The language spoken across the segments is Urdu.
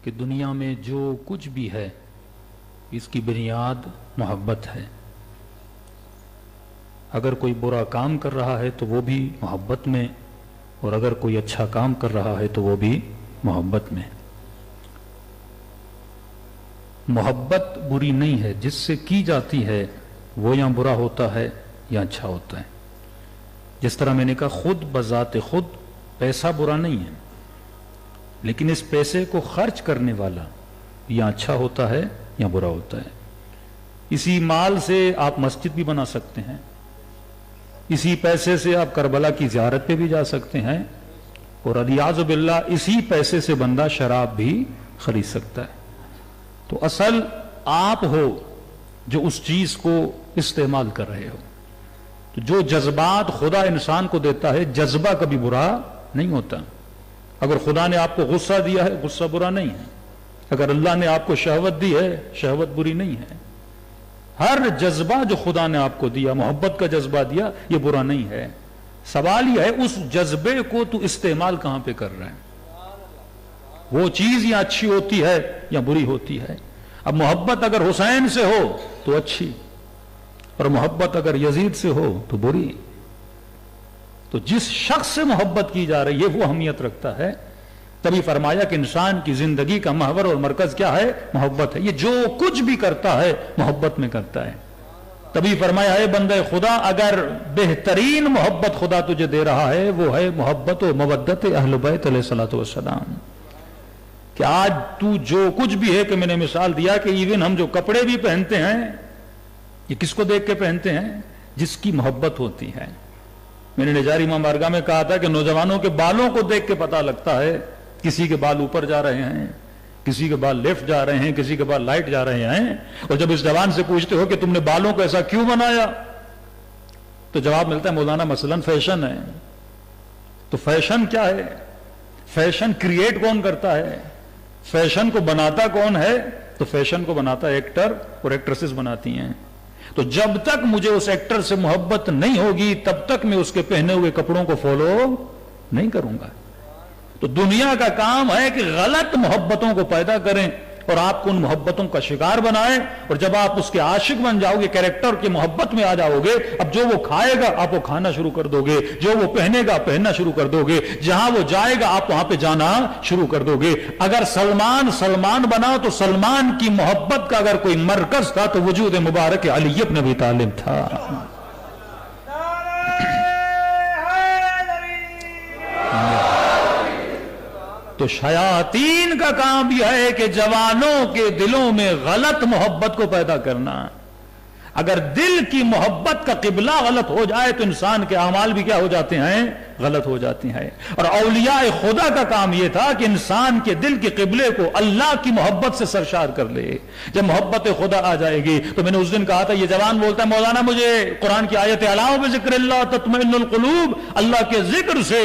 کہ دنیا میں جو کچھ بھی ہے اس کی بنیاد محبت ہے. اگر کوئی برا کام کر رہا ہے تو وہ بھی محبت میں، اور اگر کوئی اچھا کام کر رہا ہے تو وہ بھی محبت میں. محبت بری نہیں ہے، جس سے کی جاتی ہے وہ یا برا ہوتا ہے یا اچھا ہوتا ہے. جس طرح میں نے کہا خود بذات خود پیسہ برا نہیں ہے، لیکن اس پیسے کو خرچ کرنے والا یا اچھا ہوتا ہے یا برا ہوتا ہے. اسی مال سے آپ مسجد بھی بنا سکتے ہیں، اسی پیسے سے آپ کربلا کی زیارت پہ بھی جا سکتے ہیں، اور الیاذ باللہ اسی پیسے سے بندہ شراب بھی خرید سکتا ہے. تو اصل آپ ہو جو اس چیز کو استعمال کر رہے ہو. تو جو جذبات خدا انسان کو دیتا ہے، جذبہ کبھی برا نہیں ہوتا. اگر خدا نے آپ کو غصہ دیا ہے، غصہ برا نہیں ہے. اگر اللہ نے آپ کو شہوت دی ہے، شہوت بری نہیں ہے. ہر جذبہ جو خدا نے آپ کو دیا، محبت کا جذبہ دیا، یہ برا نہیں ہے. سوال یہ ہے اس جذبے کو تو استعمال کہاں پہ کر رہا ہے. وہ چیز یا اچھی ہوتی ہے یا بری ہوتی ہے. اب محبت اگر حسین سے ہو تو اچھی، اور محبت اگر یزید سے ہو تو بری. تو جس شخص سے محبت کی جا رہی ہے وہ اہمیت رکھتا ہے. تبھی فرمایا کہ انسان کی زندگی کا محور اور مرکز کیا ہے؟ محبت ہے. یہ جو کچھ بھی کرتا ہے محبت میں کرتا ہے. تبھی فرمایا ہے بندہ خدا، اگر بہترین محبت خدا تجھے دے رہا ہے وہ ہے محبت و مودت اہل بیت علیہ الصلوۃ والسلام. کہ آج تو جو کچھ بھی ہے، کہ میں نے مثال دیا کہ ایون ہم جو کپڑے بھی پہنتے ہیں یہ کس کو دیکھ کے پہنتے ہیں؟ جس کی محبت ہوتی ہے. میں نے نجاری امام بارگاہ میں کہا تھا کہ نوجوانوں کے بالوں کو دیکھ کے پتہ لگتا ہے کسی کے بال اوپر جا رہے ہیں، کسی کے بال لیفٹ جا رہے ہیں، کسی کے بال رائٹ جا رہے ہیں. اور جب اس جوان سے پوچھتے ہو کہ تم نے بالوں کو ایسا کیوں بنایا، تو جواب ملتا ہے مولانا مثلاً فیشن ہے. تو فیشن کیا ہے؟ فیشن کریٹ کون کرتا ہے؟ فیشن کو بناتا کون ہے؟ تو فیشن کو بناتا ایکٹر اور ایکٹریسز بناتی ہیں. تو جب تک مجھے اس ایکٹر سے محبت نہیں ہوگی تب تک میں اس کے پہنے ہوئے کپڑوں کو فالو نہیں کروں گا. تو دنیا کا کام ہے کہ غلط محبتوں کو پیدا کریں اور آپ کو ان محبتوں کا شکار بنائیں. اور جب آپ اس کے عاشق بن جاؤ گے، کیریکٹر کی محبت میں آ جاؤ گے، اب جو وہ کھائے گا آپ وہ کھانا شروع کر دو گے، جو وہ پہنے گا پہننا شروع کر دو گے، جہاں وہ جائے گا آپ وہاں پہ جانا شروع کر دو گے. اگر سلمان بنا تو سلمان کی محبت کا اگر کوئی مرکز تھا تو وجود مبارک علی بن ابی طالب تھا. تو شیاطین کا کام یہ ہے کہ جوانوں کے دلوں میں غلط محبت کو پیدا کرنا. اگر دل کی محبت کا قبلہ غلط ہو جائے تو انسان کے اعمال بھی کیا ہو جاتے ہیں؟ غلط ہو جاتی ہیں. اور اولیاء خدا کا کام یہ تھا کہ انسان کے دل کے قبلے کو اللہ کی محبت سے سرشار کر لے. جب محبت خدا آ جائے گی تو میں نے اس دن کہا تھا، یہ جوان بولتا ہے مولانا مجھے قرآن کی آیت اعلیٰ بذکر اللہ تطمئن القلوب، اللہ کے ذکر سے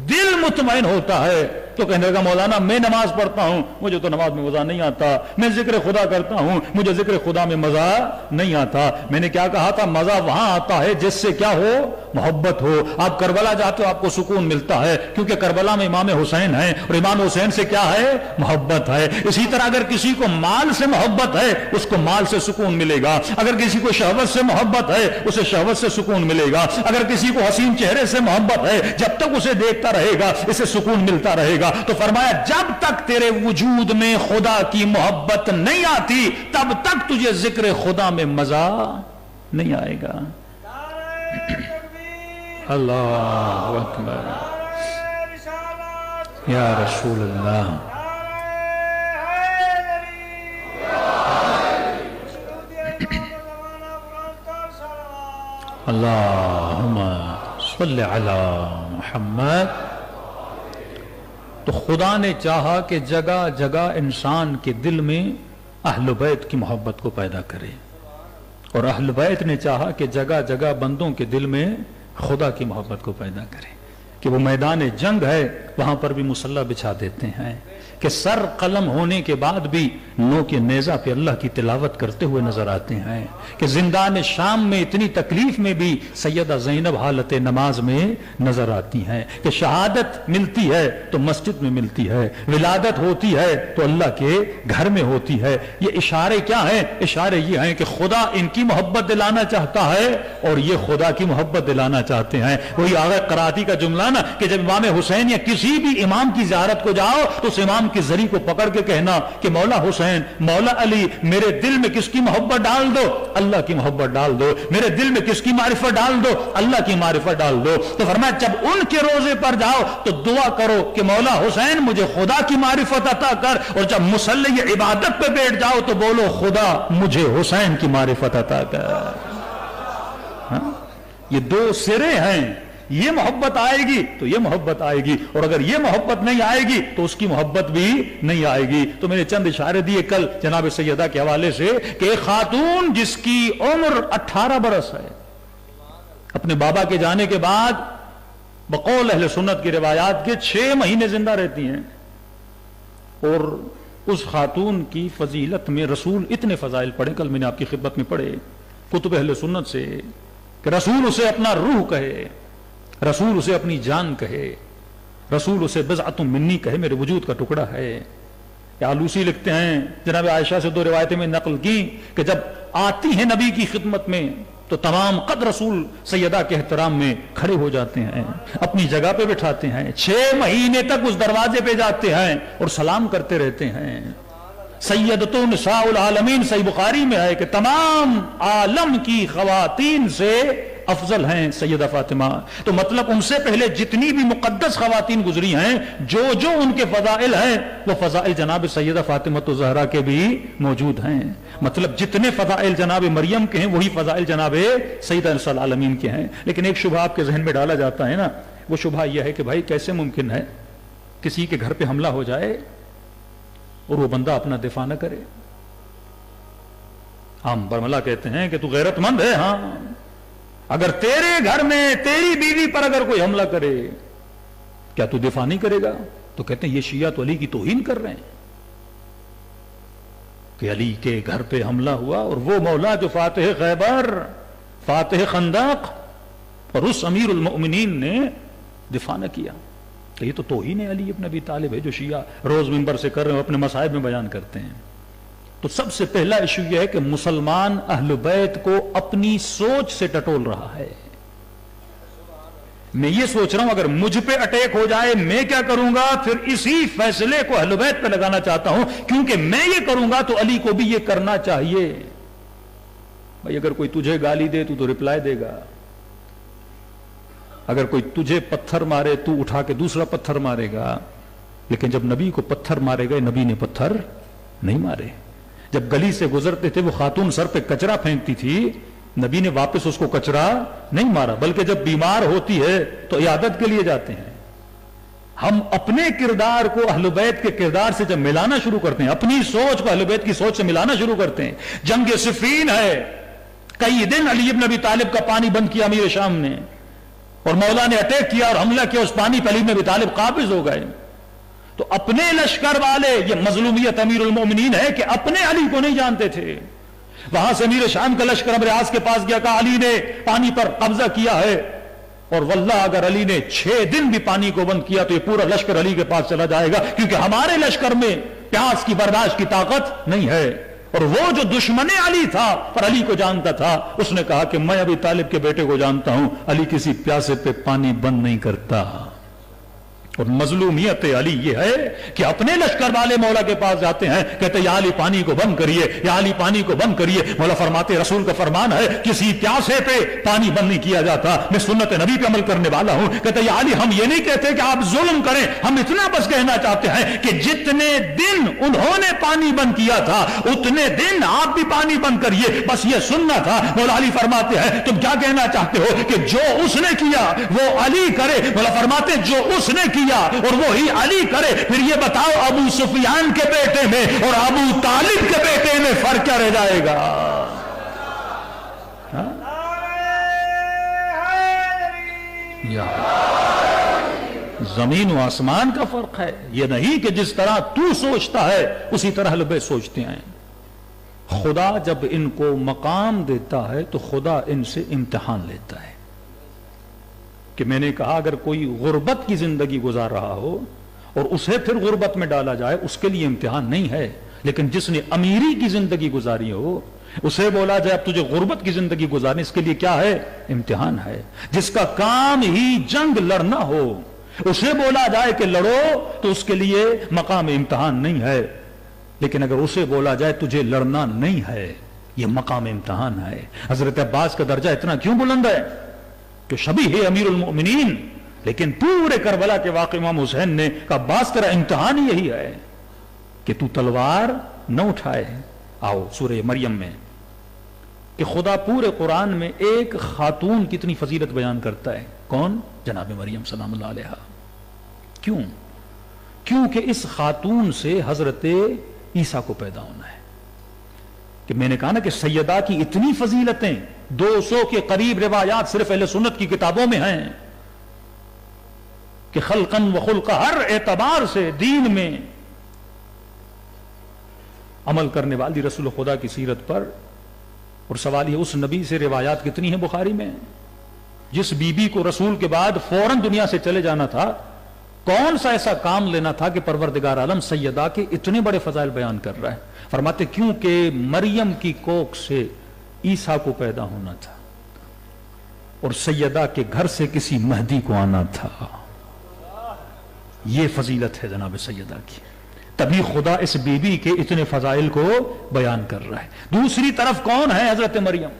دل مطمئن ہوتا ہے. تو کہنے لگا مولانا میں نماز پڑھتا ہوں، مجھے تو نماز میں مزہ نہیں آتا. میں ذکر خدا کرتا ہوں، مجھے ذکر خدا میں مزہ نہیں آتا. میں نے کیا کہا تھا؟ مزہ وہاں آتا ہے جس سے کیا ہو؟ محبت ہو. آپ کربلا جاتے ہو آپ کو سکون ملتا ہے کیونکہ کربلا میں امام حسین ہیں، اور امام حسین سے کیا ہے؟ محبت ہے. اسی طرح اگر کسی کو مال سے محبت ہے اس کو مال سے سکون ملے گا. اگر کسی کو شہوت سے محبت ہے اسے شہوت سے سکون ملے گا. اگر کسی کو حسین چہرے سے محبت ہے جب تک اسے دیکھتا رہے گا اسے سکون ملتا رہے گا. تو فرمایا جب تک تیرے وجود میں خدا کی محبت نہیں آتی تب تک تجھے ذکر خدا میں مزہ نہیں آئے گا. اللہ اکبر یا رسول اللہ. اللہم صلی علی محمد. تو خدا نے چاہا کہ جگہ جگہ انسان کے دل میں اہل بیت کی محبت کو پیدا کرے، اور اہل بیت نے چاہا کہ جگہ جگہ بندوں کے دل میں خدا کی محبت کو پیدا کرے. کہ وہ میدان جنگ ہے وہاں پر بھی مصلی بچھا دیتے ہیں، کہ سر قلم ہونے کے بعد بھی نو کے نیزہ پہ اللہ کی تلاوت کرتے ہوئے نظر آتے ہیں، کہ زندان شام میں اتنی تکلیف میں بھی سیدہ زینب حالت نماز میں نظر آتی ہیں، کہ شہادت ملتی ہے تو مسجد میں ملتی ہے، ولادت ہوتی ہے تو اللہ کے گھر میں ہوتی ہے۔ یہ اشارے کیا ہیں؟ اشارے یہ ہیں کہ خدا ان کی محبت دلانا چاہتا ہے اور یہ خدا کی محبت دلانا چاہتے ہیں۔ وہی آغا قراتی کا جملہ نا کہ جب امام حسین یا کسی بھی امام کی زیارت کو جاؤ تو اس امام کی زری کو پکڑ کے کہنا کہ مولا حسین، مولا علی، میرے دل میں کس کی محبت ڈال دو؟ اللہ کی محبت ڈال دو۔ میرے دل میں کس کی معرفت ڈال دو؟ اللہ کی معرفت ڈال دو۔ تو فرمایا جب ان کے روزے پر جاؤ تو دعا کرو کہ مولا حسین مجھے خدا کی معرفت عطا کر، اور جب مصلی عبادت پہ بیٹھ جاؤ تو بولو خدا مجھے حسین کی معرفت عطا کر۔ ہاں؟ یہ دو سرے ہیں، یہ محبت آئے گی تو یہ محبت آئے گی، اور اگر یہ محبت نہیں آئے گی تو اس کی محبت بھی نہیں آئے گی۔ تو میں نے چند اشارے دیے کل جناب سیدہ کے حوالے سے کہ ایک خاتون جس کی عمر 18 برس ہے، اپنے بابا کے جانے کے بعد بقول اہل سنت کی روایات کے 6 مہینے زندہ رہتی ہیں، اور اس خاتون کی فضیلت میں رسول اتنے فضائل پڑھے، کل میں نے آپ کی خدمت میں پڑھے کتب اہل سنت سے، کہ رسول اسے اپنا روح کہے، رسول اسے اپنی جان کہے، رسول اسے بضعۃ منی کہے، میرے وجود کا ٹکڑا ہے۔ آلوسی لکھتے ہیں جناب عائشہ سے 2 روایتیں میں نقل کی کہ جب آتی ہیں نبی کی خدمت میں تو تمام قد رسول سیدہ کے احترام میں کھڑے ہو جاتے ہیں، اپنی جگہ پہ بٹھاتے ہیں، 6 مہینے تک اس دروازے پہ جاتے ہیں اور سلام کرتے رہتے ہیں۔ سیدۃ نساء العالمین صحیح بخاری میں ہے کہ تمام عالم کی خواتین سے افضل ہیں سیدہ فاطمہ۔ تو مطلب ان سے پہلے جتنی بھی مقدس خواتین گزری ہیں، جو جو ان کے فضائل ہیں وہ فضائل جناب سیدہ فاطمہ الزہرا کے بھی موجود ہیں۔ مطلب جتنے فضائل جناب مریم کے ہیں وہی فضائل جناب سیدہ نساء العالمین کے ہیں۔ لیکن ایک شبہ آپ کے ذہن میں ڈالا جاتا ہے نا، وہ شبہ یہ ہے کہ بھائی کیسے ممکن ہے کسی کے گھر پہ حملہ ہو جائے اور وہ بندہ اپنا دفاع نہ کرے؟ ہم برملا کہتے ہیں کہ تو غیرت مند ہے، ہاں، اگر تیرے گھر میں تیری بیوی پر اگر کوئی حملہ کرے کیا تو دفاع نہیں کرے گا؟ تو کہتے ہیں یہ شیعہ تو علی کی توہین کر رہے ہیں کہ علی کے گھر پہ حملہ ہوا اور وہ مولا جو فاتح خیبر، فاتح خندق، اور اس امیر المؤمنین نے دفاع نہ کیا، تو یہ تو توہین علی ابن ابی طالب ہے جو شیعہ روز منبر سے کر رہے ہیں، اپنے مصائب میں بیان کرتے ہیں۔ تو سب سے پہلا ایشو یہ ہے کہ مسلمان اہل بیت کو اپنی سوچ سے ٹٹول رہا ہے۔ میں یہ سوچ رہا ہوں اگر مجھ پہ اٹیک ہو جائے میں کیا کروں گا، پھر اسی فیصلے کو اہل بیت پہ لگانا چاہتا ہوں، کیونکہ میں یہ کروں گا تو علی کو بھی یہ کرنا چاہیے۔ بھائی اگر کوئی تجھے گالی دے تو رپلائی دے گا، اگر کوئی تجھے پتھر مارے تو اٹھا کے دوسرا پتھر مارے گا، لیکن جب نبی کو پتھر مارے گئے نبی نے پتھر نہیں مارے۔ جب گلی سے گزرتے تھے وہ خاتون سر پہ کچرا پھینکتی تھی، نبی نے واپس اس کو کچرا نہیں مارا، بلکہ جب بیمار ہوتی ہے تو عیادت کے لیے جاتے ہیں۔ ہم اپنے کردار کو اہل بیت کے کردار سے جب ملانا شروع کرتے ہیں، اپنی سوچ کو اہل بیت کی سوچ سے ملانا شروع کرتے ہیں۔ جنگ صفین ہے، کئی دن علی ابن ابی طالب کا پانی بند کیا امیر شام نے، اور مولا نے اٹیک کیا اور حملہ کیا، اس پانی پہ علی ابن ابی طالب قابض ہو گئے۔ تو اپنے لشکر والے، یہ مظلومیت امیر المومنین ہے کہ اپنے علی کو نہیں جانتے تھے۔ وہاں سے امیر شام کا لشکر عمرو عاص کے پاس گیا، کہا علی نے پانی پر قبضہ کیا ہے، اور واللہ اگر علی نے 6 دن بھی پانی کو بند کیا تو یہ پورا لشکر علی کے پاس چلا جائے گا، کیونکہ ہمارے لشکر میں پیاس کی برداشت کی طاقت نہیں ہے۔ اور وہ جو دشمن علی تھا پر علی کو جانتا تھا، اس نے کہا کہ میں ابی طالب کے بیٹے کو جانتا ہوں، علی کسی پیاسے پہ پانی بند نہیں کرتا۔ اور مظلومیت علی یہ ہے کہ اپنے لشکر والے مولا کے پاس جاتے ہیں، کہتے یا علی پانی کو بند کریے، یا علی پانی کو بند کریے۔ مولا فرماتے رسول کا فرمان ہے کسی پیاسے پہ پانی بند نہیں کیا جاتا، میں سنت نبی پہ عمل کرنے والا ہوں۔ کہتے یا علی ہم یہ نہیں کہتے کہ آپ ظلم کریں، ہم اتنا بس کہنا چاہتے ہیں کہ جتنے دن انہوں نے پانی بند کیا تھا اتنے دن آپ بھی پانی بند کریے، بس یہ سننا تھا۔ مولا علی فرماتے ہیں تم کیا کہنا چاہتے ہو کہ جو اس نے کیا وہ علی کرے؟ مولا فرماتے جو اس نے کیا اور وہی علی کرے، پھر یہ بتاؤ ابو سفیان کے بیٹے میں اور ابو طالب کے بیٹے میں فرق کیا رہ جائے گا؟ زمین و آسمان کا فرق ہے. یہ نہیں کہ جس طرح تو سوچتا ہے اسی طرح اہل بیت سوچتے ہیں. خدا جب ان کو مقام دیتا ہے تو خدا ان سے امتحان لیتا ہے. کہ میں نے کہا اگر کوئی غربت کی زندگی گزار رہا ہو اور اسے پھر غربت میں ڈالا جائے اس کے لیے امتحان نہیں ہے، لیکن جس نے امیری کی زندگی گزاری ہو اسے بولا جائے اب تجھے غربت کی زندگی گزارنی، اس کے لیے کیا ہے؟ امتحان ہے. جس کا کام ہی جنگ لڑنا ہو اسے بولا جائے کہ لڑو تو اس کے لیے مقام امتحان نہیں ہے، لیکن اگر اسے بولا جائے تجھے لڑنا نہیں ہے یہ مقام امتحان ہے. حضرت عباس کا درجہ اتنا کیوں بلند ہے کہ شبیہ ہے امیر المؤمنین، لیکن پورے کربلا کے واقع امام حسین نے کہا عباس تیرا امتحان ہی یہی ہے کہ تو تلوار نہ اٹھائے. آؤ سورہ مریم میں کہ خدا پورے قرآن میں ایک خاتون کی اتنی فضیلت بیان کرتا ہے. کون؟ جناب مریم سلام اللہ علیہا. کیوں؟ کیونکہ اس خاتون سے حضرت عیسیٰ کو پیدا ہونا ہے. کہ میں نے کہا نا کہ سیدہ کی اتنی فضیلتیں 200 کے قریب روایات صرف اہل سنت کی کتابوں میں ہیں کہ خلقن و خلق ہر اعتبار سے دین میں عمل کرنے والی رسول خدا کی سیرت پر. اور سوال یہ اس نبی سے روایات کتنی ہیں بخاری میں جس بی بی کو رسول کے بعد فوراً دنیا سے چلے جانا تھا، کون سا ایسا کام لینا تھا کہ پروردگار عالم سیدہ کے اتنے بڑے فضائل بیان کر رہا ہے. فرماتے کیونکہ مریم کی کوکھ سے عیسیٰ کو پیدا ہونا تھا اور سیدہ کے گھر سے کسی مہدی کو آنا تھا. یہ فضیلت ہے جناب سیدہ کی، تبھی خدا اس بی بی کے اتنے فضائل کو بیان کر رہا ہے. دوسری طرف کون ہے؟ حضرت مریم.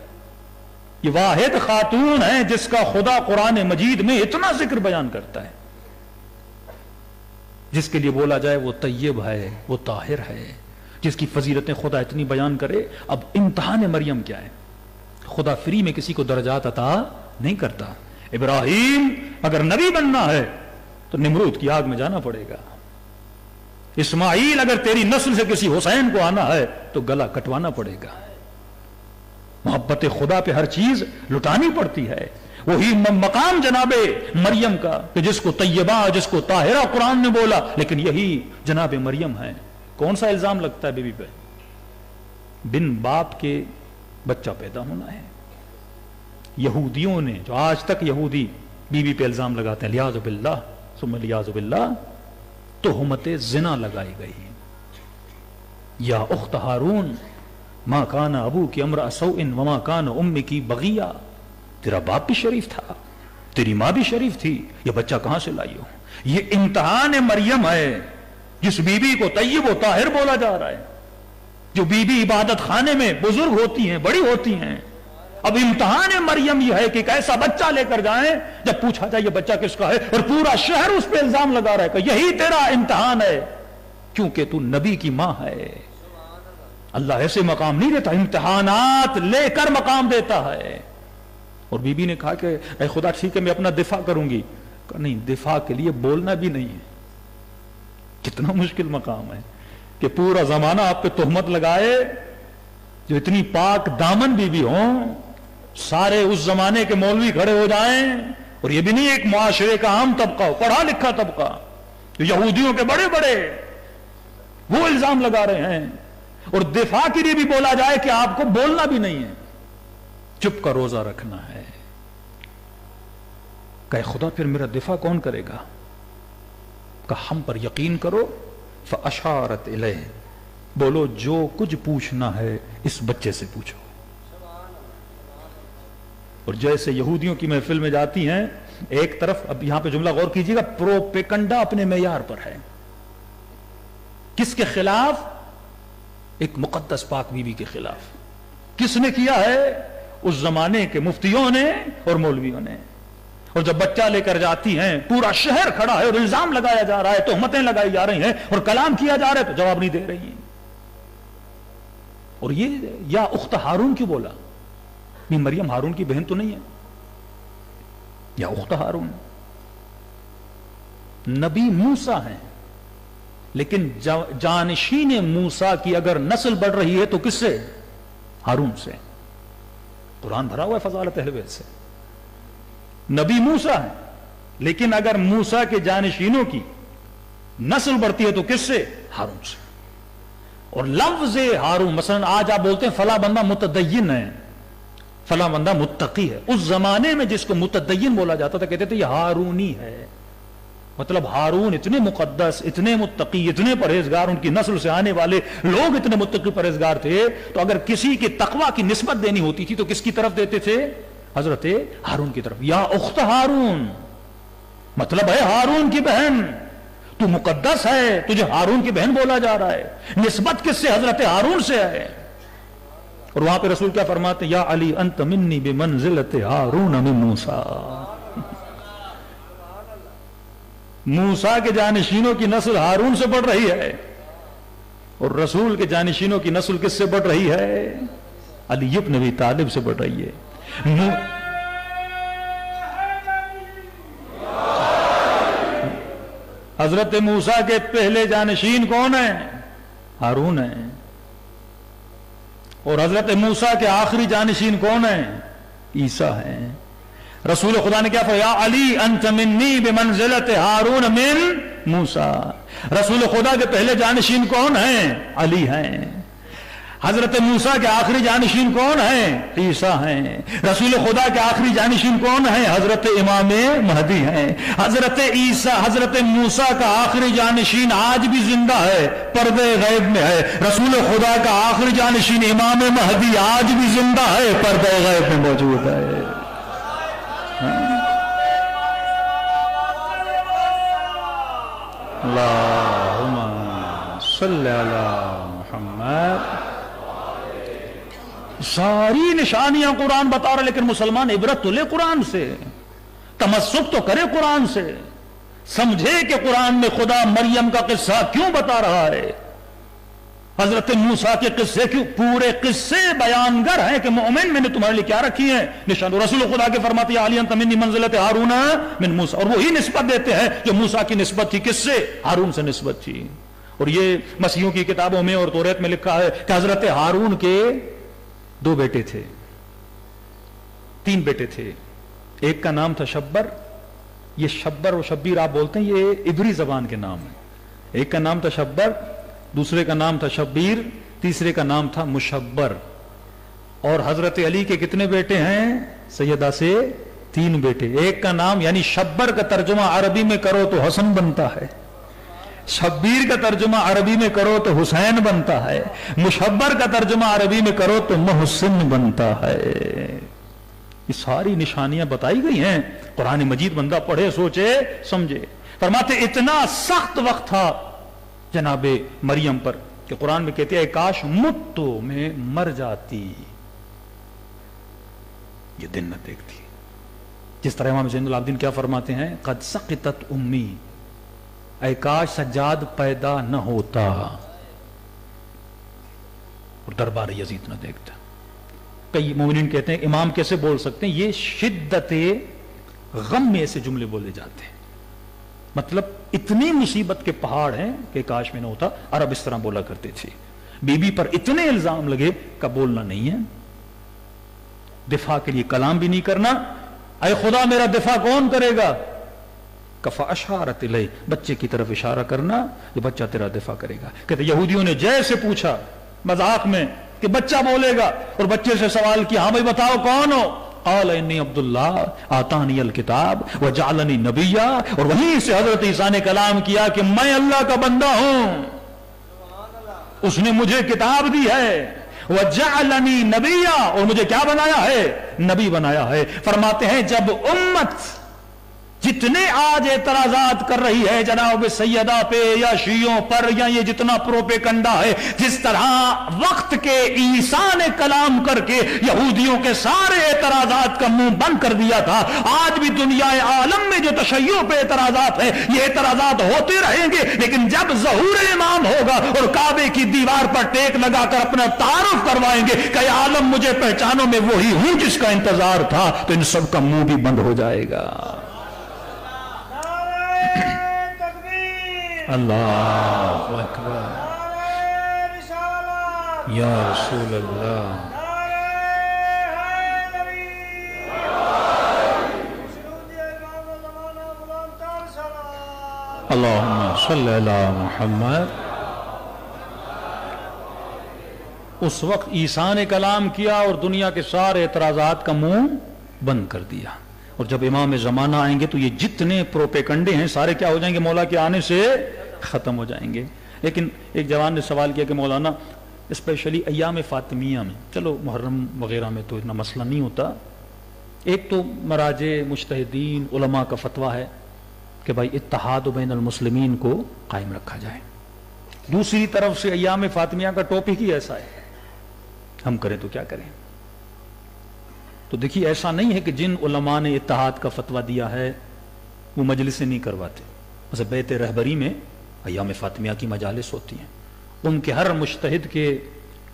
یہ واحد خاتون ہے جس کا خدا قرآن مجید میں اتنا ذکر بیان کرتا ہے، جس کے لیے بولا جائے وہ طیب ہے، وہ طاہر ہے، جس کی فضیلتیں خدا اتنی بیان کرے. اب امتحان مریم کیا ہے؟ خدا فری میں کسی کو درجات عطا نہیں کرتا. ابراہیم اگر نبی بننا ہے تو نمرود کی آگ میں جانا پڑے گا. اسماعیل اگر تیری نسل سے کسی حسین کو آنا ہے تو گلا کٹوانا پڑے گا. محبت خدا پہ ہر چیز لٹانی پڑتی ہے. وہی مقام جناب مریم کا کہ جس کو طیبہ، جس کو طاہرہ قرآن نے بولا، لیکن یہی جناب مریم ہے. کون سا الزام لگتا ہے بیوی پہ؟ بن باپ کے بچہ پیدا ہونا ہے. یہودیوں نے جو آج تک یہودی بیوی پہ الزام لگاتے ہیں، لیاذ باللہ ثم لیاذ باللہ، تہمت زنا لگائی گئی. یا اخت ہارون ما کان ابوکی امرأ سوء وما کان امکی بغیہ. تیرا باپ بھی شریف تھا، تیری ماں بھی شریف تھی، یہ بچہ کہاں سے لائی ہو؟ یہ امتحان مریم ہے جس بی بی کو طیب و طاہر بولا جا رہا ہے. جو بی بی عبادت خانے میں بزرگ ہوتی ہیں، بڑی ہوتی ہیں. اب امتحان مریم یہ ہے کہ ایک ایسا بچہ لے کر جائیں جب پوچھا جائے یہ بچہ کس کا ہے اور پورا شہر اس پہ الزام لگا رہا ہے کہ یہی تیرا امتحان ہے کیونکہ تو نبی کی ماں ہے. اللہ ایسے مقام نہیں دیتا، امتحانات لے کر مقام دیتا ہے. اور بی بی نے کہا کہ اے خدا ٹھیک ہے میں اپنا دفاع کروں گی. کہا نہیں، دفاع کے لیے بولنا بھی نہیں ہے. کتنا مشکل مقام ہے کہ پورا زمانہ آپ پہ تہمت لگائے. جو اتنی پاک دامن بی بی ہوں، سارے اس زمانے کے مولوی کھڑے ہو جائیں، اور یہ بھی نہیں ایک معاشرے کا عام طبقہ ہو، پڑھا لکھا طبقہ، جو یہودیوں کے بڑے بڑے وہ الزام لگا رہے ہیں، اور دفاع کے لیے بھی بولا جائے کہ آپ کو بولنا بھی نہیں ہے، چپ کا روزہ رکھنا ہے. کہ خدا پھر میرا دفاع کون کرے گا؟ کہ ہم پر یقین کرو. فاشارت الیہ، بولو جو کچھ پوچھنا ہے اس بچے سے پوچھو. اور جیسے یہودیوں کی محفل میں جاتی ہیں، ایک طرف، اب یہاں پہ جملہ غور کیجیے گا، پروپیکنڈا اپنے معیار پر ہے. کس کے خلاف؟ ایک مقدس پاک بیوی کے خلاف. کس نے کیا ہے؟ اس زمانے کے مفتیوں نے اور مولویوں نے. اور جب بچہ لے کر جاتی ہیں، پورا شہر کھڑا ہے اور الزام لگایا جا رہا ہے، تہمتیں لگائی جا رہی ہیں اور کلام کیا جا رہا ہے، تو جواب نہیں دے رہی ہیں. اور یہ یا اخت ہارون کیوں بولا؟ یہ مریم ہارون کی بہن تو نہیں ہے؟ یا اخت ہارون. نبی موسیٰ ہیں، لیکن جانشین موسیٰ کی اگر نسل بڑھ رہی ہے تو کس سے؟ ہارون سے. قرآن بھرا ہوا ہے فضائلت اہل بیت سے. نبی موسیٰ ہیں لیکن اگر موسیٰ کے جانشینوں کی نسل بڑھتی ہے تو کس سے؟ ہارون سے. اور لفظ ہارون، مثلا آج آپ بولتے ہیں فلاں بندہ متدین ہے، فلاں بندہ متقی ہے، اس زمانے میں جس کو متدین بولا جاتا تھا کہتے تھے یہ ہارونی ہے. مطلب ہارون اتنے مقدس، اتنے متقی، اتنے پرہیزگار، ان کی نسل سے آنے والے لوگ اتنے متقی پرہیزگار تھے، تو اگر کسی کے تقوی کی نسبت دینی ہوتی تھی تو کس کی طرف دیتے تھے؟ حضرت ہارون کی طرف. یا اخت ہارون، مطلب ہے ہارون کی بہن، تو مقدس ہے، تجھے ہارون کی بہن بولا جا رہا ہے. نسبت کس سے؟ حضرت ہارون سے ہے. اور وہاں پہ رسول کیا فرماتے ہیں؟ یا علی انت منی بمنزلت ہارون من موسیٰ. موسیٰ کے جانشینوں کی نسل ہارون سے بڑھ رہی ہے، اور رسول کے جانشینوں کی نسل کس سے بڑھ رہی ہے؟ علی ابن ابی طالب سے بڑھ رہی ہے. حضرت موسیٰ کے پہلے جانشین کون ہیں؟ ہارون ہیں. اور حضرت موسیٰ کے آخری جانشین کون ہیں؟ عیسیٰ ہیں. رسول خدا نے کیا فرمایا؟ علی انت منی بمنزلت ہارون من موسیٰ. رسول خدا کے پہلے جانشین کون ہیں؟ علی ہیں. حضرت موسیٰ کے آخری جانشین کون ہیں؟ عیسیٰ ہیں. رسول خدا کے آخری جانشین کون ہیں؟ حضرت امام مہدی ہیں. حضرت عیسیٰ، حضرت موسیٰ کا آخری جانشین آج بھی زندہ ہے، پردے غیب میں ہے. رسول خدا کا آخری جانشین امام مہدی آج بھی زندہ ہے، پردے غیب میں موجود ہے. اللہم صلی علی محمد. ساری نشانیاں قرآن بتا رہا، لیکن مسلمان عبرت تو لے قرآن سے، تمسک تو کرے قرآن سے، سمجھے کہ قرآن میں خدا مریم کا قصہ کیوں بتا رہا ہے، حضرت موسیٰ کے قصے کیوں. پورے قصے بیانگر ہیں کہ مومن میں نے تمہارے لیے کیا رکھی ہیں نشان. رسول خدا کے فرماتے ہیں علی انت منی منزلت ہارون من موسیٰ، اور وہی نسبت دیتے ہیں جو موسیٰ کی نسبت تھی کس سے؟ ہارون سے نسبت تھی. اور یہ مسیحیوں کی کتابوں میں اور توریت میں لکھا ہے کہ حضرت ہارون کے 2 بیٹے تھے، 3 بیٹے تھے. ایک کا نام تھا شبر. یہ شبر اور شبیر آپ بولتے ہیں، یہ عبری زبان کے نام ہیں. ایک کا نام تھا شبر، دوسرے کا نام تھا شبیر، تیسرے کا نام تھا مشبر. اور حضرت علی کے کتنے بیٹے ہیں؟ سیدہ سے 3 بیٹے. ایک کا نام یعنی شبر کا ترجمہ عربی میں کرو تو حسن بنتا ہے، شبیر کا ترجمہ عربی میں کرو تو حسین بنتا ہے، مشبر کا ترجمہ عربی میں کرو تو محسن بنتا ہے. یہ ساری نشانیاں بتائی گئی ہیں. قرآن مجید بندہ پڑھے، سوچے، سمجھے. فرماتے اتنا سخت وقت تھا جناب مریم پر کہ قرآن میں کہتے ہیں کاش متو میں مر جاتی، یہ دن نہ دیکھتی. جس طرح امام زین العابدین کیا فرماتے ہیں؟ قد سقطت امی، اے کاش سجاد پیدا نہ ہوتا اور دربار یزید نہ دیکھتا. کئی مومنین کہتے ہیں امام کیسے بول سکتے ہیں؟ یہ شدت غم میں ایسے جملے بولے جاتے ہیں. مطلب اتنی مصیبت کے پہاڑ ہیں کہ کاش میں نہ ہوتا. عرب اس طرح بولا کرتے تھے. بی بی پر اتنے الزام لگے کہ بولنا نہیں ہے، دفاع کے لیے کلام بھی نہیں کرنا. اے خدا میرا دفاع کون کرے گا؟ کفا اشارت الیہ، بچے کی طرف اشارہ کرنا، یہ بچہ تیرا دفاع کرے گا. کہتے یہودیوں نے جیسے پوچھا مذاق میں کہ بچہ بولے گا، اور بچے سے سوال کیا ہاں بھائی بتاؤ کون ہو؟ قال انی عبداللہ آتانی الکتاب وجعلنی نبیا. اور وہیں سے حضرت عیسیٰ نے کلام کیا کہ میں اللہ کا بندہ ہوں، اس نے مجھے کتاب دی ہے، وجعلنی نبیا، اور مجھے کیا بنایا ہے؟ نبی بنایا ہے. فرماتے ہیں جب امت جتنے آج اعتراضات کر رہی ہے جناب سیدہ پہ یا شیعوں پر یا یہ جتنا پروپیگنڈا ہے، جس طرح وقت کے عیسیٰ نے کلام کر کے یہودیوں کے سارے اعتراضات کا منہ بند کر دیا تھا، آج بھی دنیا عالم میں جو تشیع پہ اعتراضات ہیں یہ اعتراضات ہوتے رہیں گے. لیکن جب ظہور امام ہوگا اور کعبے کی دیوار پر ٹیک لگا کر اپنا تعارف کروائیں گے کہ عالم مجھے پہچانو میں وہی ہوں جس کا انتظار تھا، تو ان سب کا منہ بھی بند ہو جائے گا. اللہ اکبر یا رسول اللہ. اللہم صلی علی محمد. اس وقت عیسیٰ نے کلام کیا اور دنیا کے سارے اعتراضات کا منہ بند کر دیا. اور جب امام زمانہ آئیں گے تو یہ جتنے پروپیکنڈے ہیں سارے کیا ہو جائیں گے؟ مولا کے آنے سے ختم ہو جائیں گے. لیکن ایک جوان نے سوال کیا کہ مولانا اسپیشلی ایام فاطمیہ میں، چلو محرم وغیرہ میں تو اتنا مسئلہ نہیں ہوتا، ایک تو مراجع مجتہدین علماء کا فتویٰ ہے کہ بھائی اتحاد بین المسلمین کو قائم رکھا جائے، دوسری طرف سے ایام فاطمیہ کا ٹاپک ہی ایسا ہے، ہم کریں تو کیا کریں؟ تو دیکھیے ایسا نہیں ہے کہ جن علماء نے اتحاد کا فتویٰ دیا ہے وہ مجلسیں نہیں کرواتے. مثلا بیت رہبری میں ایام فاطمیہ کی مجالس ہوتی ہیں، ان کے ہر مجتہد کے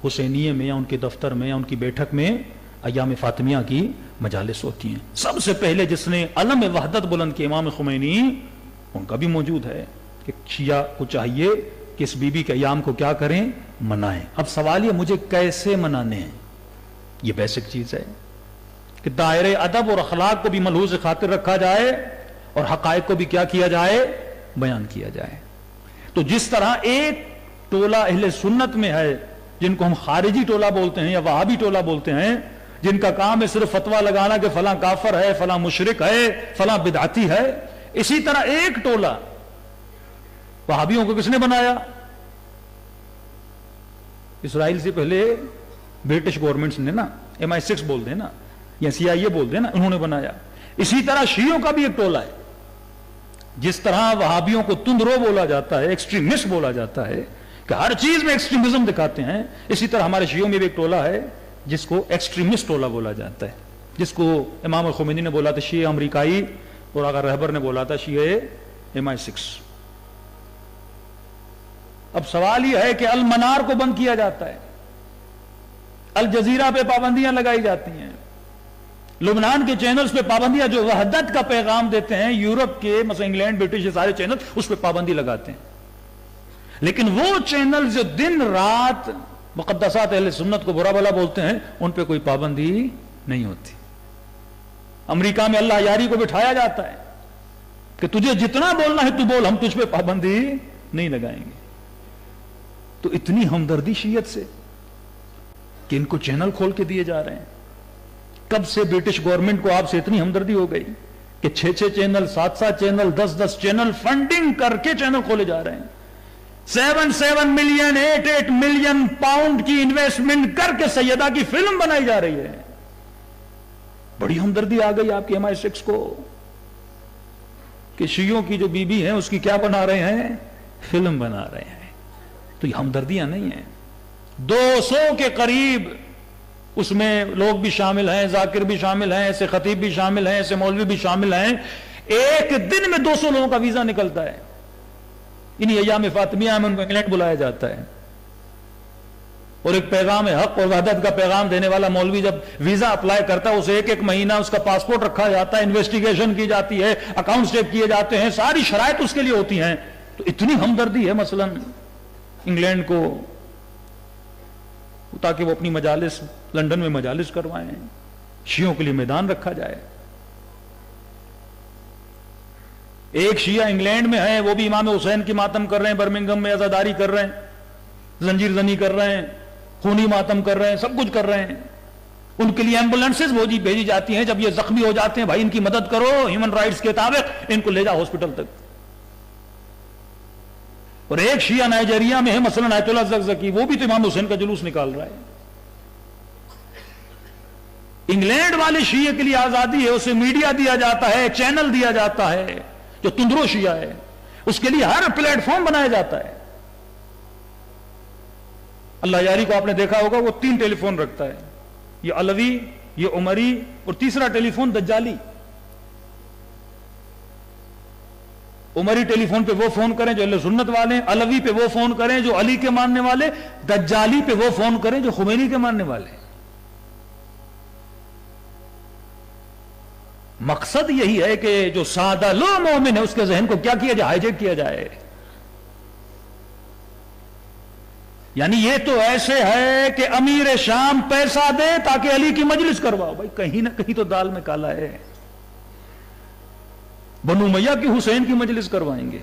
حسینیے میں یا ان کے دفتر میں یا ان کی بیٹھک میں ایام فاطمیہ کی مجالس ہوتی ہیں. سب سے پہلے جس نے علم وحدت بلند کی امام خمینی، ان کا بھی موجود ہے کہ شیعہ کو چاہیے کہ اس بی بی کے ایام کو کیا کریں؟ منائیں. اب سوال یہ مجھے کیسے منانے ہیں؟ یہ بیسک چیز ہے کہ دائرے ادب اور اخلاق کو بھی ملحوظ خاطر رکھا جائے اور حقائق کو بھی کیا کیا جائے؟ بیان کیا جائے. تو جس طرح ایک ٹولہ اہل سنت میں ہے جن کو ہم خارجی ٹولہ بولتے ہیں یا وہابی ٹولہ بولتے ہیں، جن کا کام ہے صرف فتویٰ لگانا کہ فلاں کافر ہے، فلاں مشرک ہے، فلاں بدعتی ہے، اسی طرح ایک ٹولہ وہابیوں کو کس نے بنایا؟ اسرائیل سے پہلے برٹش گورنمنٹس نے نا، MI6 بول دیں نا یا CIA بول دیں نا، انہوں نے بنایا. اسی طرح شیعوں کا بھی ایک ٹولہ ہے. جس طرح وہابیوں کو تندرو بولا جاتا ہے، ایکسٹریمسٹ بولا جاتا ہے کہ ہر چیز میں ایکسٹریمزم دکھاتے ہیں، اسی طرح ہمارے شیعوں میں بھی ایک ٹولہ ہے جس کو ایکسٹریمسٹ ٹولہ بولا جاتا ہے، جس کو امام خمینی نے بولا تھا شیعہ امریکائی اور آقا رہبر نے بولا تھا شیعہ MI6. اب سوال یہ ہے کہ المنار کو بند کیا جاتا ہے، الجزیرہ پہ پابندیاں لگائی جاتی ہیں، لبنان کے چینلز پہ پابندیاں جو وحدت کا پیغام دیتے ہیں، یورپ کے مثلا انگلینڈ برٹش یہ سارے چینل اس پہ پابندی لگاتے ہیں. لیکن وہ چینل جو دن رات مقدسات اہل سنت کو برا بھلا بولتے ہیں ان پہ کوئی پابندی نہیں ہوتی. امریکہ میں اللہ یاری کو بٹھایا جاتا ہے کہ تجھے جتنا بولنا ہے تو بول، ہم تجھ پہ پابندی نہیں لگائیں گے. تو اتنی ہمدردی شیعت سے کہ ان کو چینل کھول کے دیے جا رہے ہیں. کب سے برٹش گورنمنٹ کو آپ سے اتنی ہمدردی ہو گئی کہ 6 چینل، 7 چینل، 10 چینل فنڈنگ کر کے چینل کھولے جا رہے ہیں. 7 ملین 8 ملین پاؤنڈ کی انویسٹمنٹ کر کے سیدہ کی فلم بنائی جا رہی ہے. بڑی ہمدردی آ گئی آپ کی MI6 کو کہ شیعوں کی جو بی بی ہیں اس کی کیا بنا رہے ہیں؟ فلم بنا رہے ہیں. تو یہ ہمدردیاں نہیں ہیں. 200 کے قریب اس میں لوگ بھی شامل ہیں، ذاکر بھی شامل ہیں، ایسے خطیب بھی شامل ہیں، ایسے مولوی بھی شامل ہیں. ایک دن میں 200 لوگوں کا ویزا نکلتا ہے. انہی ایام فاطمیہ میں ان کو انگلینڈ بلایا جاتا ہے. اور ایک پیغام حق اور وحدت کا پیغام دینے والا مولوی جب ویزا اپلائی کرتا ہے اسے ایک مہینہ اس کا پاسپورٹ رکھا جاتا ہے، انویسٹیگیشن کی جاتی ہے، اکاؤنٹ چیک کیے جاتے ہیں، ساری شرائط اس کے لیے ہوتی ہیں. تو اتنی ہمدردی ہے مثلا انگلینڈ کو تاکہ وہ اپنی مجالس لندن میں مجالس کروائیں، شیعوں کے لیے میدان رکھا جائے. ایک شیعہ انگلینڈ میں ہے، وہ بھی امام حسین کی ماتم کر رہے ہیں، برمنگھم میں عزاداری کر رہے ہیں، زنجیر زنی کر رہے ہیں، خونی ماتم کر رہے ہیں، سب کچھ کر رہے ہیں. ان کے لیے ایمبولینسز بھیجی جاتی ہیں، جب یہ زخمی ہو جاتے ہیں بھائی ان کی مدد کرو، ہیومن رائٹس کے مطابق ان کو لے جاؤ ہاسپٹل تک. اور ایک شیعہ نائجیریا میں ہے مثلا آیت اللہ زکزکی، وہ بھی تو امام حسین کا جلوس نکال رہا ہے. انگلینڈ والے شیعہ کے لیے آزادی ہے، اسے میڈیا دیا جاتا ہے، چینل دیا جاتا ہے جو تندرو شیعہ ہے، اس کے لیے ہر پلیٹ فارم بنایا جاتا ہے. اللہ یاری کو آپ نے دیکھا ہوگا وہ 3 ٹیلی فون رکھتا ہے، یہ علوی، یہ عمری اور تیسرا ٹیلی فون دجالی. عمری ٹیلی فون پہ وہ فون کریں جو اہل سنت والے ہیں، علوی پہ وہ فون کریں جو علی کے ماننے والے، دجالی پہ وہ فون کریں جو خمینی کے ماننے والے. مقصد یہی ہے کہ جو سادہ لو مومن ہے اس کے ذہن کو کیا کیا جائے؟ ہائیجیک کیا جائے. یعنی یہ تو ایسے ہے کہ امیر شام پیسہ دے تاکہ علی کی مجلس کرواؤ. بھائی کہیں نہ کہیں تو دال میں کالا ہے. بنو امیہ کی حسین کی مجلس کروائیں گے،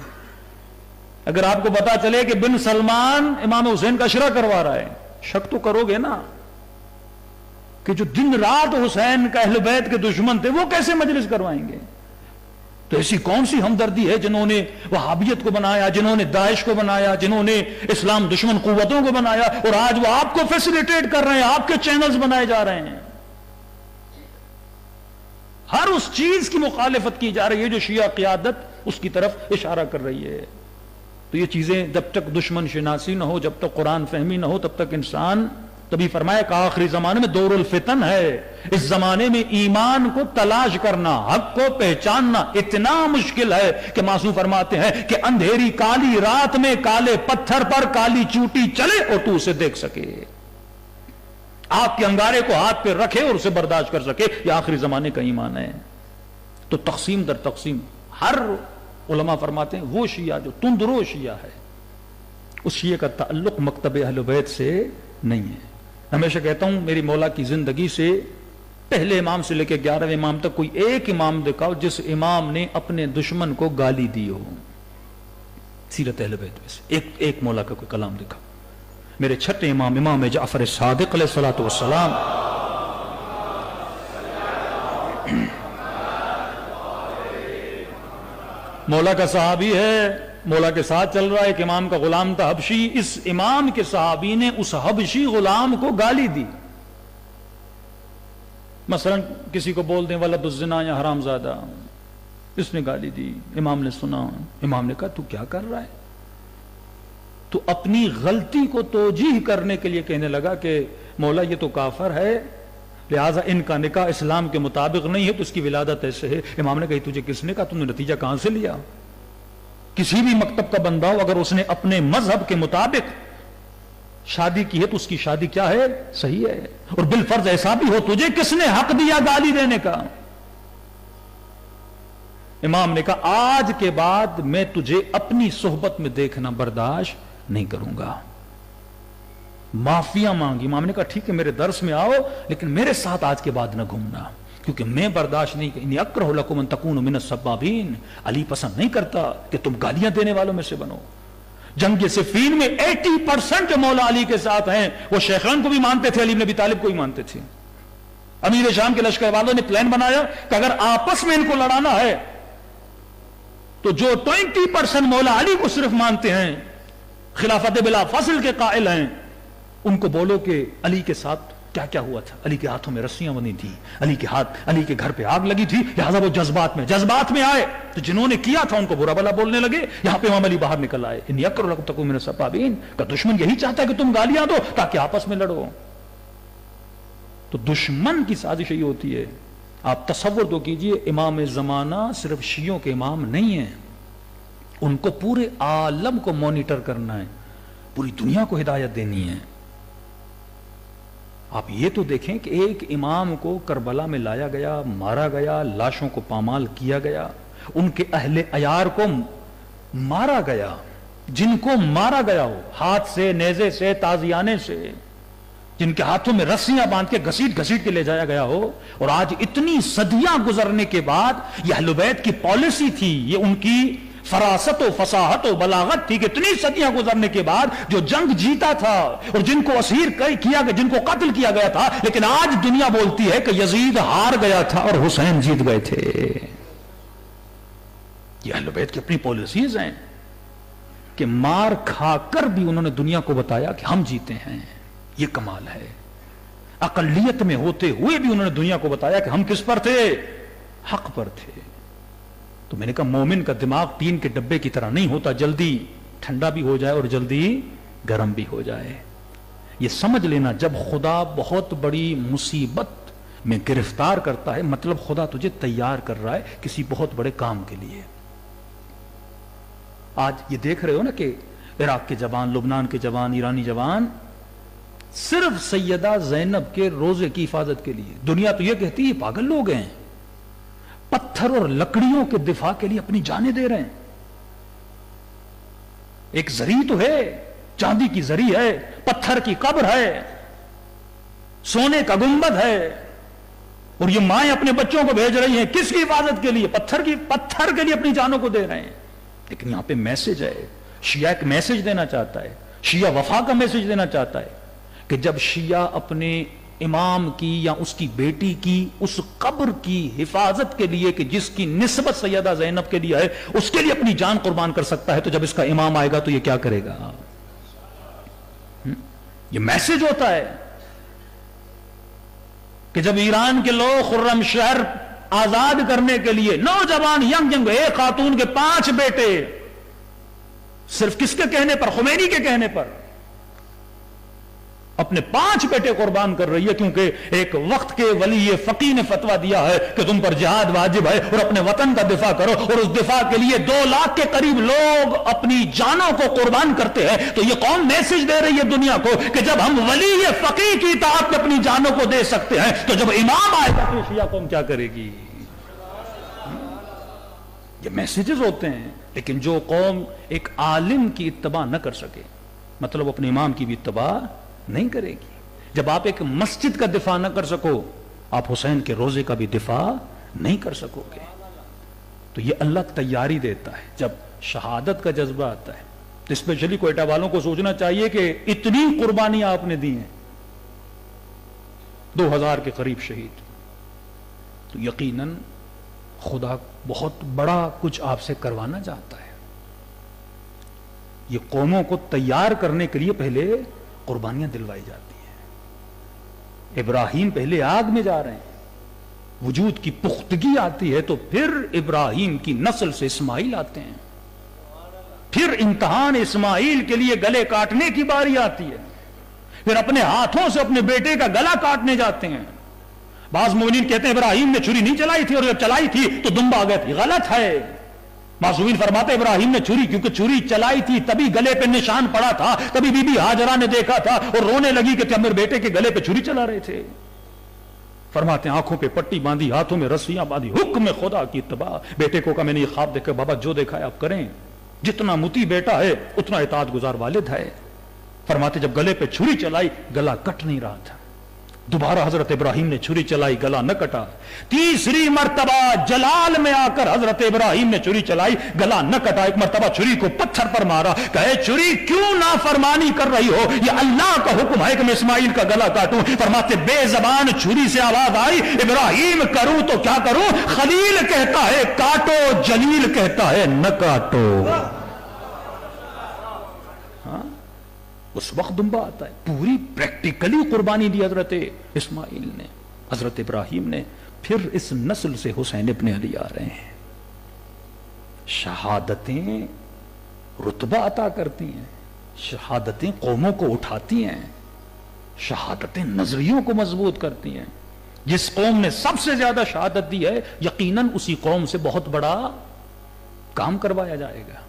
اگر آپ کو پتا چلے کہ بن سلمان امام حسین کا اشرا کروا رہا ہے، شک تو کرو گے نا کہ جو دن رات حسین کا اہل بیت کے دشمن تھے وہ کیسے مجلس کروائیں گے؟ تو ایسی کون سی ہمدردی ہے جنہوں نے وہابیت کو بنایا، جنہوں نے داعش کو بنایا، جنہوں نے اسلام دشمن قوتوں کو بنایا، اور آج وہ آپ کو فیسیلیٹیٹ کر رہے ہیں، آپ کے چینلز بنائے جا رہے ہیں، ہر اس چیز کی مخالفت کی جا رہی ہے جو شیعہ قیادت اس کی طرف اشارہ کر رہی ہے۔ تو یہ چیزیں جب تک دشمن شناسی نہ ہو، جب تک قرآن فہمی نہ ہو، تب تک انسان، تبھی فرمایا کہ آخری زمانے میں دور الفتن ہے، اس زمانے میں ایمان کو تلاش کرنا، حق کو پہچاننا اتنا مشکل ہے کہ معصوم فرماتے ہیں کہ اندھیری کالی رات میں کالے پتھر پر کالی چوٹی چلے اور تو اسے دیکھ سکے، آگ کے انگارے کو ہاتھ پہ رکھے اور اسے برداشت کر سکے، یہ آخری زمانے کا ایمان ہے۔ تو تقسیم در تقسیم، ہر علماء فرماتے ہیں وہ شیعہ جو تندرو شیعہ ہے، اس شیعہ کا تعلق مکتب اہل بیت سے نہیں ہے۔ ہمیشہ کہتا ہوں میری مولا کی زندگی سے پہلے امام سے لے کے 11ویں امام تک کوئی ایک امام دکھاؤ جس امام نے اپنے دشمن کو گالی دی ہو سیرت اہل بیت میں سے، ایک مولا کا کوئی کلام دکھاؤ۔ میرے چھٹے امام، امام جعفر صادق علیہ الصلوۃ والسلام، مولا کا صحابی ہے، مولا کے ساتھ چل رہا ہے، ایک امام کا غلام تھا حبشی، اس امام کے صحابی نے اس حبشی غلام کو گالی دی۔ مثلا کسی کو بول دیں ولد الزنا یا حرام زادہ، اس نے گالی دی، امام نے سنا، امام نے کہا تو کیا کر رہا ہے؟ تو اپنی غلطی کو توجیہ کرنے کے لیے کہنے لگا کہ مولا یہ تو کافر ہے، لہٰذا ان کا نکاح اسلام کے مطابق نہیں ہے، تو اس کی ولادت ایسے ہے۔ امام نے کہا تجھے کس نے کہا، تم نے نتیجہ کہاں سے لیا؟ کسی بھی مکتب کا بندہ ہو، اگر اس نے اپنے مذہب کے مطابق شادی کی ہے تو اس کی شادی کیا ہے؟ صحیح ہے، اور بالفرض ایسا بھی ہو، تجھے کس نے حق دیا گالی دینے کا؟ امام نے کہا آج کے بعد میں تجھے اپنی صحبت میں دیکھنا برداشت نہیں کروں گا۔ معافیاں مانگی، امام نے کہا ٹھیک ہے میرے درس میں آؤ لیکن میرے ساتھ آج کے بعد نہ گھومنا، کیونکہ میں برداشت نہیں انی اکرہ لکم ان تکونوا من السبابین، علی پسند نہیں کرتا کہ تم گالیاں دینے والوں میں سے بنو۔ جنگ صفین میں 80% جو مولا علی کے ساتھ ہیں وہ شیخان کو بھی مانتے تھے، علی بن ابی طالب کو بھی مانتے تھے۔ امیر شام کے لشکر والوں نے پلان بنایا کہ اگر آپس میں ان کو لڑانا ہے تو جو 20% مولا علی کو صرف مانتے ہیں، خلافت بلا فصل کے قائل ہیں، ان کو بولو کہ علی کے ساتھ کیا کیا ہوا تھا، علی کے ہاتھوں میں رسیاں بندھی تھی، علی کے گھر پہ آگ لگی تھی، لہٰذا وہ جذبات میں آئے تو جنہوں نے کیا تھا ان کو برا بلا بولنے لگے۔ یہاں پہ امام علی باہر نکل آئے، انی اکرہ لکم تکونوا من السبابین، کا دشمن یہی چاہتا ہے کہ تم گالیاں دو تاکہ آپس میں لڑو۔ تو دشمن کی سازش یہی ہوتی ہے۔ آپ تصور تو کیجئے، امام زمانہ صرف شیعوں کے امام نہیں ہیں، ان کو پورے عالم کو مانیٹر کرنا ہے، پوری دنیا کو ہدایت دینی ہے۔ آپ یہ تو دیکھیں کہ ایک امام کو کربلا میں لایا گیا، مارا گیا، لاشوں کو پامال کیا گیا، ان کے اہل عیار کو مارا گیا، جن کو مارا گیا ہو ہاتھ سے، نیزے سے، تازیانے سے، جن کے ہاتھوں میں رسیاں باندھ کے گھسیٹ گھسیٹ کے لے جایا گیا ہو، اور آج اتنی صدیاں گزرنے کے بعد یہ اہل بیت کی پالیسی تھی، یہ ان کی فراست و فصاحت و بلاغت تھی کہ اتنی صدیاں گزرنے کے بعد جو جنگ جیتا تھا اور جن کو اسیر کیا گیا، جن کو قتل کیا گیا تھا، لیکن آج دنیا بولتی ہے کہ یزید ہار گیا تھا اور حسین جیت گئے تھے۔ یہ اہل بیت کی اپنی پالیسیز ہیں کہ مار کھا کر بھی انہوں نے دنیا کو بتایا کہ ہم جیتے ہیں، یہ کمال ہے۔ اقلیت میں ہوتے ہوئے بھی انہوں نے دنیا کو بتایا کہ ہم کس پر تھے؟ حق پر تھے۔ تو میں نے کہا مومن کا دماغ ٹین کے ڈبے کی طرح نہیں ہوتا، جلدی ٹھنڈا بھی ہو جائے اور جلدی گرم بھی ہو جائے۔ یہ سمجھ لینا جب خدا بہت بڑی مصیبت میں گرفتار کرتا ہے، مطلب خدا تجھے تیار کر رہا ہے کسی بہت بڑے کام کے لیے۔ آج یہ دیکھ رہے ہو نا کہ عراق کے جوان، لبنان کے جوان، ایرانی جوان صرف سیدہ زینب کے روزے کی حفاظت کے لیے، دنیا تو یہ کہتی ہے پاگل لوگ ہیں، پتھر اور لکڑیوں کے دفاع کے لیے اپنی جانیں دے رہے ہیں۔ ایک زری تو ہے، چاندی کی زری ہے، پتھر کی قبر ہے، سونے کا گنبد ہے، اور یہ مائیں اپنے بچوں کو بھیج رہی ہیں کس کی حفاظت کے لیے؟ پتھر کے لیے اپنی جانوں کو دے رہے ہیں۔ لیکن یہاں پہ میسج ہے، شیعہ ایک میسج دینا چاہتا ہے، شیعہ وفا کا میسج دینا چاہتا ہے کہ جب شیعہ اپنے امام کی یا اس کی بیٹی کی اس قبر کی حفاظت کے لیے کہ جس کی نسبت سیدہ زینب کے لیے ہے اس کے لیے اپنی جان قربان کر سکتا ہے، تو جب اس کا امام آئے گا تو یہ کیا کرے گا؟ یہ میسج ہوتا ہے کہ جب ایران کے لوگ خرم شہر آزاد کرنے کے لیے نوجوان ینگ ایک خاتون کے 5 بیٹے صرف کس کے کہنے پر؟ خمینی کے کہنے پر اپنے 5 بیٹے قربان کر رہی ہے، کیونکہ ایک وقت کے ولی فقیہ نے فتویٰ دیا ہے کہ تم پر جہاد واجب ہے اور اپنے وطن کا دفاع کرو، اور اس دفاع کے لیے 2 لاکھ کے قریب لوگ اپنی جانوں کو قربان کرتے ہیں۔ تو یہ قوم میسج دے رہی ہے دنیا کو کہ جب ہم ولی فقیہ کی اطاعت میں اپنی جانوں کو دے سکتے ہیں تو جب امام آئے گا تو شیعہ قوم کیا کرے گی؟ یہ میسیجز ہوتے ہیں۔ لیکن جو قوم ایک عالم کی اتباع نہ کر سکے، مطلب اپنے امام کی بھی اتباع نہیں کرے گی۔ جب آپ ایک مسجد کا دفاع نہ کر سکو، آپ حسین کے روزے کا بھی دفاع نہیں کر سکو گے۔ تو یہ اللہ تیاری دیتا ہے جب شہادت کا جذبہ آتا ہے۔ تو اسپیشلی کوئٹہ والوں کو سوچنا چاہیے کہ اتنی قربانیاں آپ نے دی ہیں، 2000 کے قریب شہید، تو یقیناً خدا بہت بڑا کچھ آپ سے کروانا چاہتا ہے۔ یہ قوموں کو تیار کرنے کے لیے پہلے قربانیاں دلوائی جاتی ہیں۔ ابراہیم پہلے آگ میں جا رہے ہیں، وجود کی پختگی آتی ہے تو پھر ابراہیم کی نسل سے اسماعیل آتے ہیں، پھر امتحان اسماعیل کے لیے گلے کاٹنے کی باری آتی ہے، پھر اپنے ہاتھوں سے اپنے بیٹے کا گلا کاٹنے جاتے ہیں۔ بعض مومنین کہتے ہیں ابراہیم نے چھری نہیں چلائی تھی، اور جب چلائی تھی تو دمب آ گئے تھی، غلط ہے۔ معصومین فرماتے ابراہیم نے چھری کیونکہ چھری چلائی تھی تبھی گلے پہ نشان پڑا تھا، تبھی بی بی ہاجرہ نے دیکھا تھا اور رونے لگی کہ میرے بیٹے کے گلے پہ چھری چلا رہے تھے۔ فرماتے ہیں آنکھوں پہ پٹی باندھی، ہاتھوں میں رسیاں باندھی، حکم خدا کی اتباع۔ بیٹے کو کہا میں نے یہ خواب دیکھا، بابا جو دیکھا ہے آپ کریں، جتنا مطیع بیٹا ہے اتنا اطاعت گزار والد ہے۔ فرماتے جب گلے پہ چھری چلائی گلا کٹ نہیں رہا تھا، دوبارہ حضرت ابراہیم نے چھری چلائی، گلا نہ کٹا۔ تیسری مرتبہ جلال میں آ کر حضرت ابراہیم نے چھری چلائی، گلا نہ کٹا۔ ایک مرتبہ چھری کو پتھر پر مارا، کہے چھری کیوں نافرمانی کر رہی ہو؟ یہ اللہ کا حکم ہے کہ میں اسماعیل کا گلا کاٹوں۔ فرماتے بے زبان چھری سے آواز آئی، ابراہیم کروں تو کیا کروں؟ خلیل کہتا ہے کاٹو، جلیل کہتا ہے نہ کاٹو۔ اس وقت دمبا آتا ہے۔ پوری پریکٹیکلی قربانی دی حضرت اسماعیل نے، حضرت ابراہیم نے۔ پھر اس نسل سے حسین ابن علی آ رہے ہیں۔ شہادتیں رتبہ عطا کرتی ہیں، شہادتیں قوموں کو اٹھاتی ہیں، شہادتیں نظریوں کو مضبوط کرتی ہیں۔ جس قوم نے سب سے زیادہ شہادت دی ہے یقیناً اسی قوم سے بہت بڑا کام کروایا جائے گا۔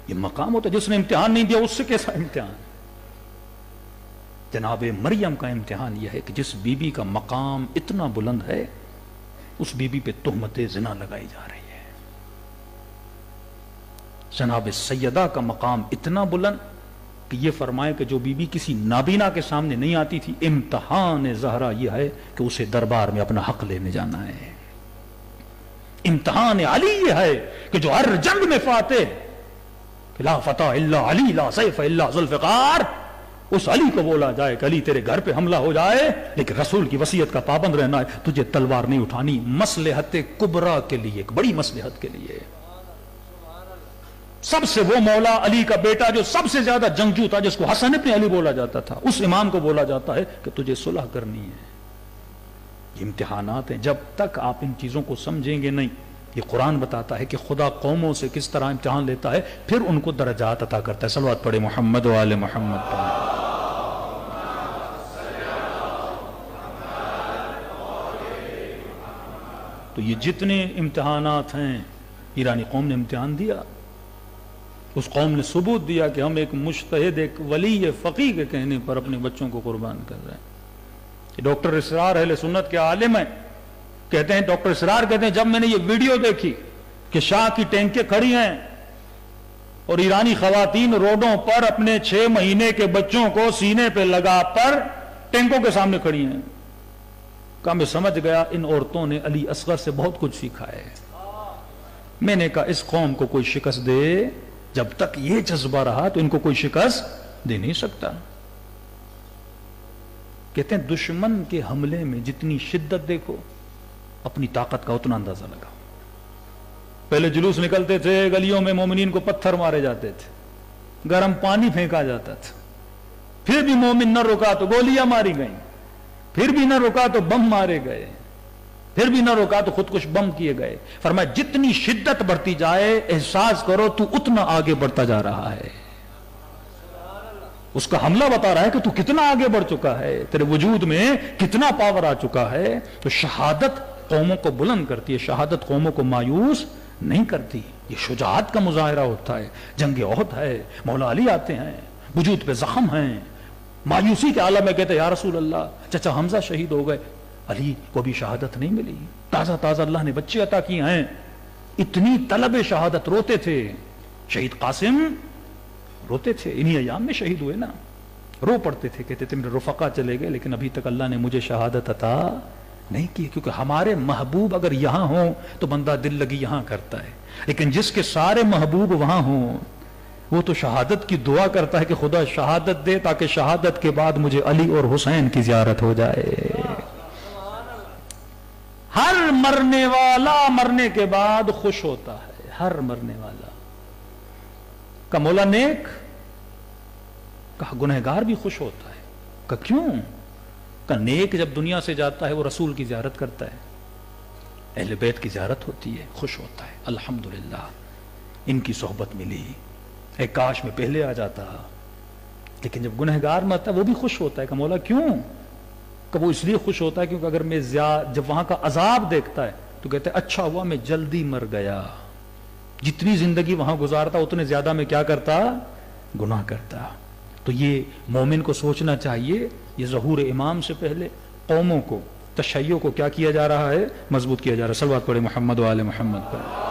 یہ مقام ہوتا ہے، جس نے امتحان نہیں دیا اس سے کیسا امتحان؟ جناب مریم کا امتحان یہ ہے کہ جس بی بی کا مقام اتنا بلند ہے اس بی بی پہ تہمت زنا لگائی جا رہی ہے۔ جناب سیدہ کا مقام اتنا بلند کہ یہ فرمائے کہ جو بی بی کسی نابینا کے سامنے نہیں آتی تھی، امتحان زہرا یہ ہے کہ اسے دربار میں اپنا حق لینے جانا ہے۔ امتحان علی یہ ہے کہ جو ہر جنگ میں فاتح، لا فتح الا علی لا سیف الا ذوالفقار، اس علی کو بولا جائے کہ علی تیرے گھر پہ حملہ ہو جائے لیکن رسول کی وصیت کا پابند رہنا ہے، تجھے تلوار نہیں اٹھانی، مصلحت کبریٰ کے لیے، ایک بڑی مصلحت کے لیے۔ سب سے وہ مولا علی کا بیٹا جو سب سے زیادہ جنگجو تھا، جس کو حسن ابن علی بولا جاتا تھا، اس امام کو بولا جاتا ہے کہ تجھے صلح کرنی ہے۔ یہ امتحانات ہیں، جب تک آپ ان چیزوں کو سمجھیں گے نہیں۔ یہ قرآن بتاتا ہے کہ خدا قوموں سے کس طرح امتحان لیتا ہے، پھر ان کو درجات عطا کرتا ہے۔ صلوات پڑھے محمد و آل محمد پڑھے۔ تو یہ جتنے امتحانات ہیں ایرانی قوم نے امتحان دیا، اس قوم نے ثبوت دیا کہ ہم ایک مجتہد، ایک ولی فقیہ کے کہنے پر اپنے بچوں کو قربان کر رہے ہیں۔ ڈاکٹر اسرار اہل سنت کے عالم ہیں، کہتے ہیں، ڈاکٹر اسرار کہتے ہیں جب میں نے یہ ویڈیو دیکھی کہ شاہ کی ٹینکیں کھڑی ہیں اور ایرانی خواتین روڈوں پر اپنے 6 مہینے کے بچوں کو سینے پہ لگا پر ٹینکوں کے سامنے کھڑی ہیں، کہا میں سمجھ گیا ان عورتوں نے علی اصغر سے بہت کچھ سیکھا ہے۔ میں نے کہا اس قوم کو کوئی شکست دے جب تک یہ جذبہ رہا تو ان کو کوئی شکست دے نہیں سکتا. کہتے ہیں دشمن کے حملے میں جتنی شدت دیکھو اپنی طاقت کا اتنا اندازہ لگاؤ. پہلے جلوس نکلتے تھے گلیوں میں مومنین کو پتھر مارے جاتے تھے, گرم پانی پھینکا جاتا تھا, پھر بھی مومن نہ رکا تو گولیاں ماری گئیں, پھر بھی نہ رکا تو بم مارے گئے, پھر بھی نہ رکا تو خودکش بم کیے گئے. فرمایا جتنی شدت بڑھتی جائے احساس کرو تو اتنا آگے بڑھتا جا رہا ہے. اس کا حملہ بتا رہا ہے کہ تو کتنا آگے بڑھ چکا ہے, تیرے وجود میں کتنا پاور آ چکا ہے. تو شہادت قوموں کو بلند کرتی ہے, شہادت قوموں کو مایوس نہیں کرتی. یہ شجاعت کا مظاہرہ ہوتا ہے. جنگ احد ہے, مولا علی آتے ہیں, وجود پہ زخم ہیں, مایوسی کے عالم میں کہتے ہیں یا رسول اللہ چچا حمزہ شہید ہو گئے, علی کو بھی شہادت نہیں ملی, تازہ تازہ اللہ نے بچے عطا کیے ہیں. اتنی طلب شہادت, روتے تھے. شہید قاسم روتے تھے, انہی ایام میں شہید ہوئے نا, رو پڑتے تھے, کہتے تھے میرے رفقا چلے گئے لیکن ابھی تک اللہ نے مجھے شہادت عطا نہیں کی, کیونکہ ہمارے محبوب اگر یہاں ہوں تو بندہ دل لگی یہاں کرتا ہے, لیکن جس کے سارے محبوب وہاں ہوں وہ تو شہادت کی دعا کرتا ہے کہ خدا شہادت دے تاکہ شہادت کے بعد مجھے علی اور حسین کی زیارت ہو جائے. ہر مرنے والا مرنے کے بعد خوش ہوتا ہے, ہر مرنے والا. کا مولا نیک, کہا گنہگار بھی خوش ہوتا ہے. کہا کیوں؟ کا نیک جب دنیا سے جاتا ہے وہ رسول کی زیارت کرتا ہے, اہل بیت کی زیارت ہوتی ہے, خوش ہوتا ہے. الحمدللہ ان کی صحبت ملی, اے کاش میں پہلے آ جاتا. لیکن جب گنہگار مرتا ہے وہ بھی خوش ہوتا ہے. کہ مولا کیوں؟ کہ وہ اس لیے خوش ہوتا ہے کیونکہ اگر میں جب وہاں کا عذاب دیکھتا ہے تو کہتا ہے اچھا ہوا میں جلدی مر گیا, جتنی زندگی وہاں گزارتا اتنے زیادہ میں کیا کرتا, گناہ کرتا. تو یہ مومن کو سوچنا چاہیے, یہ ظہور امام سے پہلے قوموں کو, تشیع کو کیا کیا جا رہا ہے, مضبوط کیا جا رہا ہے. صلوات پڑھے محمد و آل محمد پر.